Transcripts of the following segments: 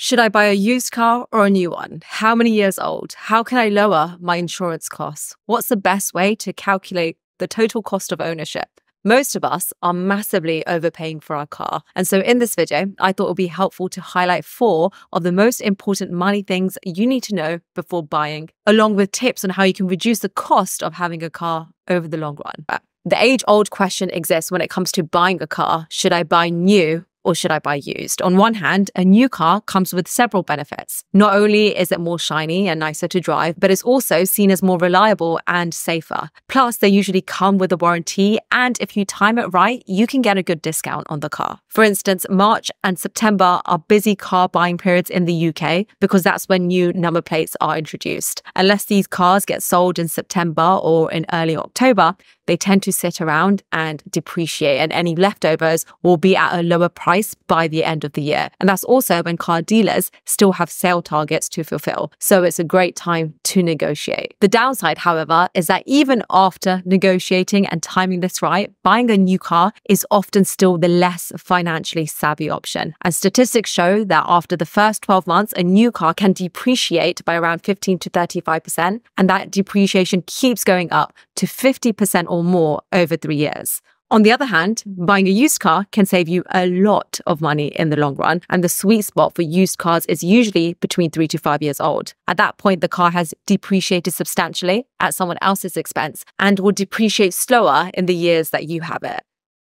Should I buy a used car or a new one? How many years old? How can I lower my insurance costs? What's the best way to calculate the total cost of ownership? Most of us are massively overpaying for our car. And so in this video, I thought it would be helpful to highlight 4 of the most important money things you need to know before buying, along with tips on how you can reduce the cost of having a car over the long run. The age-old question exists when it comes to buying a car. Should I buy new or should I buy used? On one hand, a new car comes with several benefits. Not only is it more shiny and nicer to drive, but it's also seen as more reliable and safer. Plus, they usually come with a warranty, and if you time it right, you can get a good discount on the car. For instance, March and September are busy car buying periods in the UK because that's when new number plates are introduced. Unless these cars get sold in September or in early October, they tend to sit around and depreciate, and any leftovers will be at a lower price by the end of the year. And that's also when car dealers still have sale targets to fulfill. So it's a great time to negotiate. The downside, however, is that even after negotiating and timing this right, buying a new car is often still the less financially savvy option. And statistics show that after the first 12 months, a new car can depreciate by around 15 to 35%. And that depreciation keeps going up to 50% or more over 3 years. On the other hand, buying a used car can save you a lot of money in the long run, and the sweet spot for used cars is usually between 3 to 5 years old. At that point, the car has depreciated substantially at someone else's expense and will depreciate slower in the years that you have it.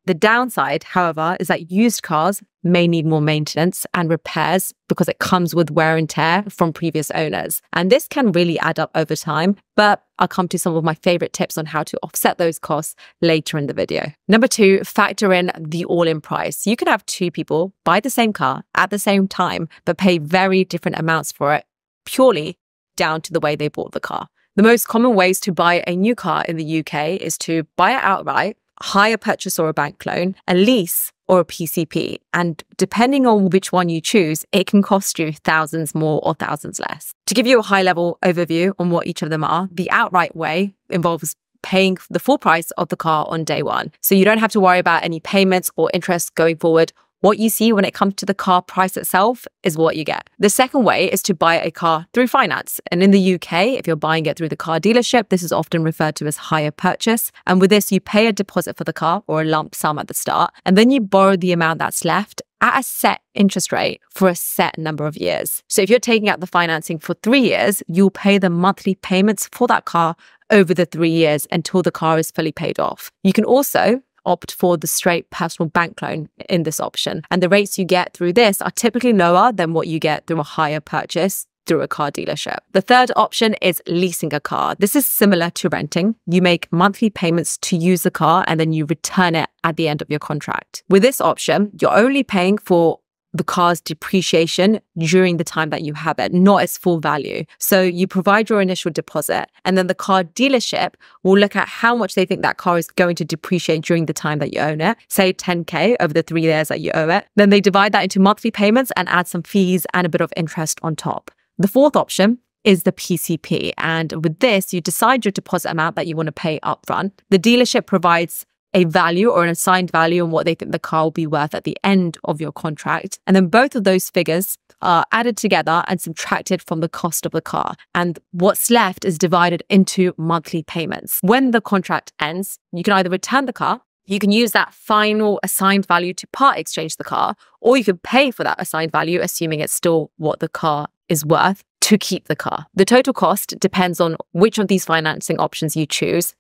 The downside, however, is that used cars may need more maintenance and repairs because it comes with wear and tear from previous owners. And this can really add up over time, but I'll come to some of my favorite tips on how to offset those costs later in the video. Number 2, factor in the all-in price. You can have 2 people buy the same car at the same time, but pay very different amounts for it, purely down to the way they bought the car. The most common ways to buy a new car in the UK is to buy it outright, hire purchase or a bank loan, a lease or a PCP. And depending on which one you choose, it can cost you thousands more or thousands less. To give you a high level overview on what each of them are, the outright way involves paying the full price of the car on day one. So you don't have to worry about any payments or interest going forward. What you see when it comes to the car price itself is what you get. The second way is to buy a car through finance. And in the UK, if you're buying it through the car dealership, this is often referred to as hire purchase. And with this, you pay a deposit for the car or a lump sum at the start, and then you borrow the amount that's left at a set interest rate for a set number of years. So if you're taking out the financing for 3 years, you'll pay the monthly payments for that car over the 3 years until the car is fully paid off. You can also opt for the straight personal bank loan in this option. And the rates you get through this are typically lower than what you get through a hire purchase through a car dealership. The third option is leasing a car. This is similar to renting. You make monthly payments to use the car and then you return it at the end of your contract. With this option, you're only paying for the car's depreciation during the time that you have it, not its full value. So you provide your initial deposit, and then the car dealership will look at how much they think that car is going to depreciate during the time that you own it, say 10K over the 3 years that you owe it. Then they divide that into monthly payments and add some fees and a bit of interest on top. The fourth option is the PCP. And with this, you decide your deposit amount that you want to pay upfront. The dealership provides a value or an assigned value on what they think the car will be worth at the end of your contract. And then both of those figures are added together and subtracted from the cost of the car. And what's left is divided into monthly payments. When the contract ends, you can either return the car, you can use that final assigned value to part exchange the car, or you can pay for that assigned value, assuming it's still what the car is worth, to keep the car. The total cost depends on which of these financing options you choose,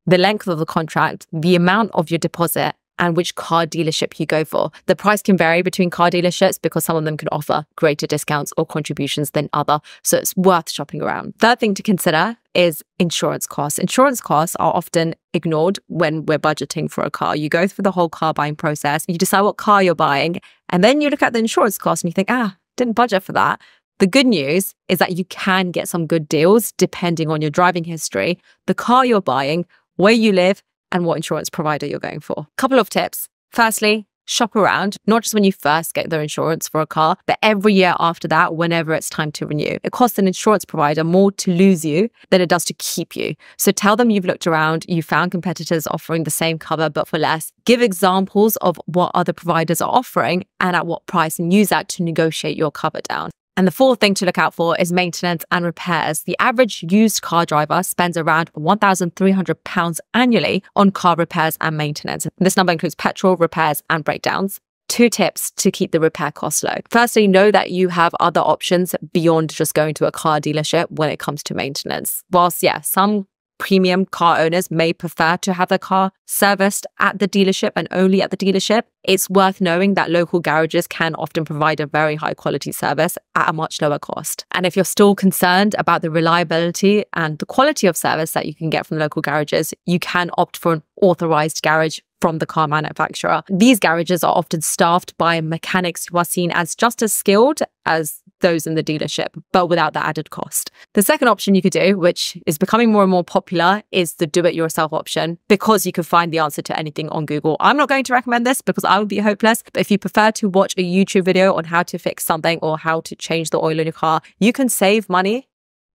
the length of the contract, the amount of your deposit, and which car dealership you go for. The price can vary between car dealerships because some of them can offer greater discounts or contributions than other, so it's worth shopping around. Third thing to consider is insurance costs. Insurance costs are often ignored when we're budgeting for a car. You go through the whole car buying process, you decide what car you're buying, and then you look at the insurance cost and you think, didn't budget for that. The good news is that you can get some good deals depending on your driving history, the car you're buying, where you live, and what insurance provider you're going for. Couple of tips. Firstly, shop around, not just when you first get their insurance for a car, but every year after that, whenever it's time to renew. It costs an insurance provider more to lose you than it does to keep you. So tell them you've looked around, you found competitors offering the same cover but for less. Give examples of what other providers are offering and at what price, and use that to negotiate your cover down. And the fourth thing to look out for is maintenance and repairs. The average used car driver spends around £1,300 annually on car repairs and maintenance. This number includes petrol, repairs, and breakdowns. 2 tips to keep the repair costs low. Firstly, know that you have other options beyond just going to a car dealership when it comes to maintenance. Whilst, some premium car owners may prefer to have their car serviced at the dealership and only at the dealership, it's worth knowing that local garages can often provide a very high quality service at a much lower cost. And if you're still concerned about the reliability and the quality of service that you can get from local garages, you can opt for an authorized garage from the car manufacturer. These garages are often staffed by mechanics who are seen as just as skilled as those in the dealership, but without the added cost. The second option you could do, which is becoming more and more popular, is the do-it-yourself option, because you can find the answer to anything on Google. I'm not going to recommend this because I would be hopeless, but if you prefer to watch a YouTube video on how to fix something or how to change the oil in your car, you can save money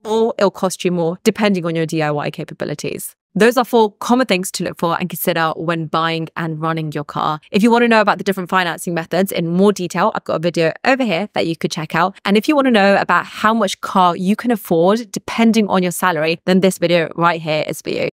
or it'll cost you more depending on your DIY capabilities. Those are 4 common things to look for and consider when buying and running your car. If you want to know about the different financing methods in more detail, I've got a video over here that you could check out. And if you want to know about how much car you can afford depending on your salary, then this video right here is for you.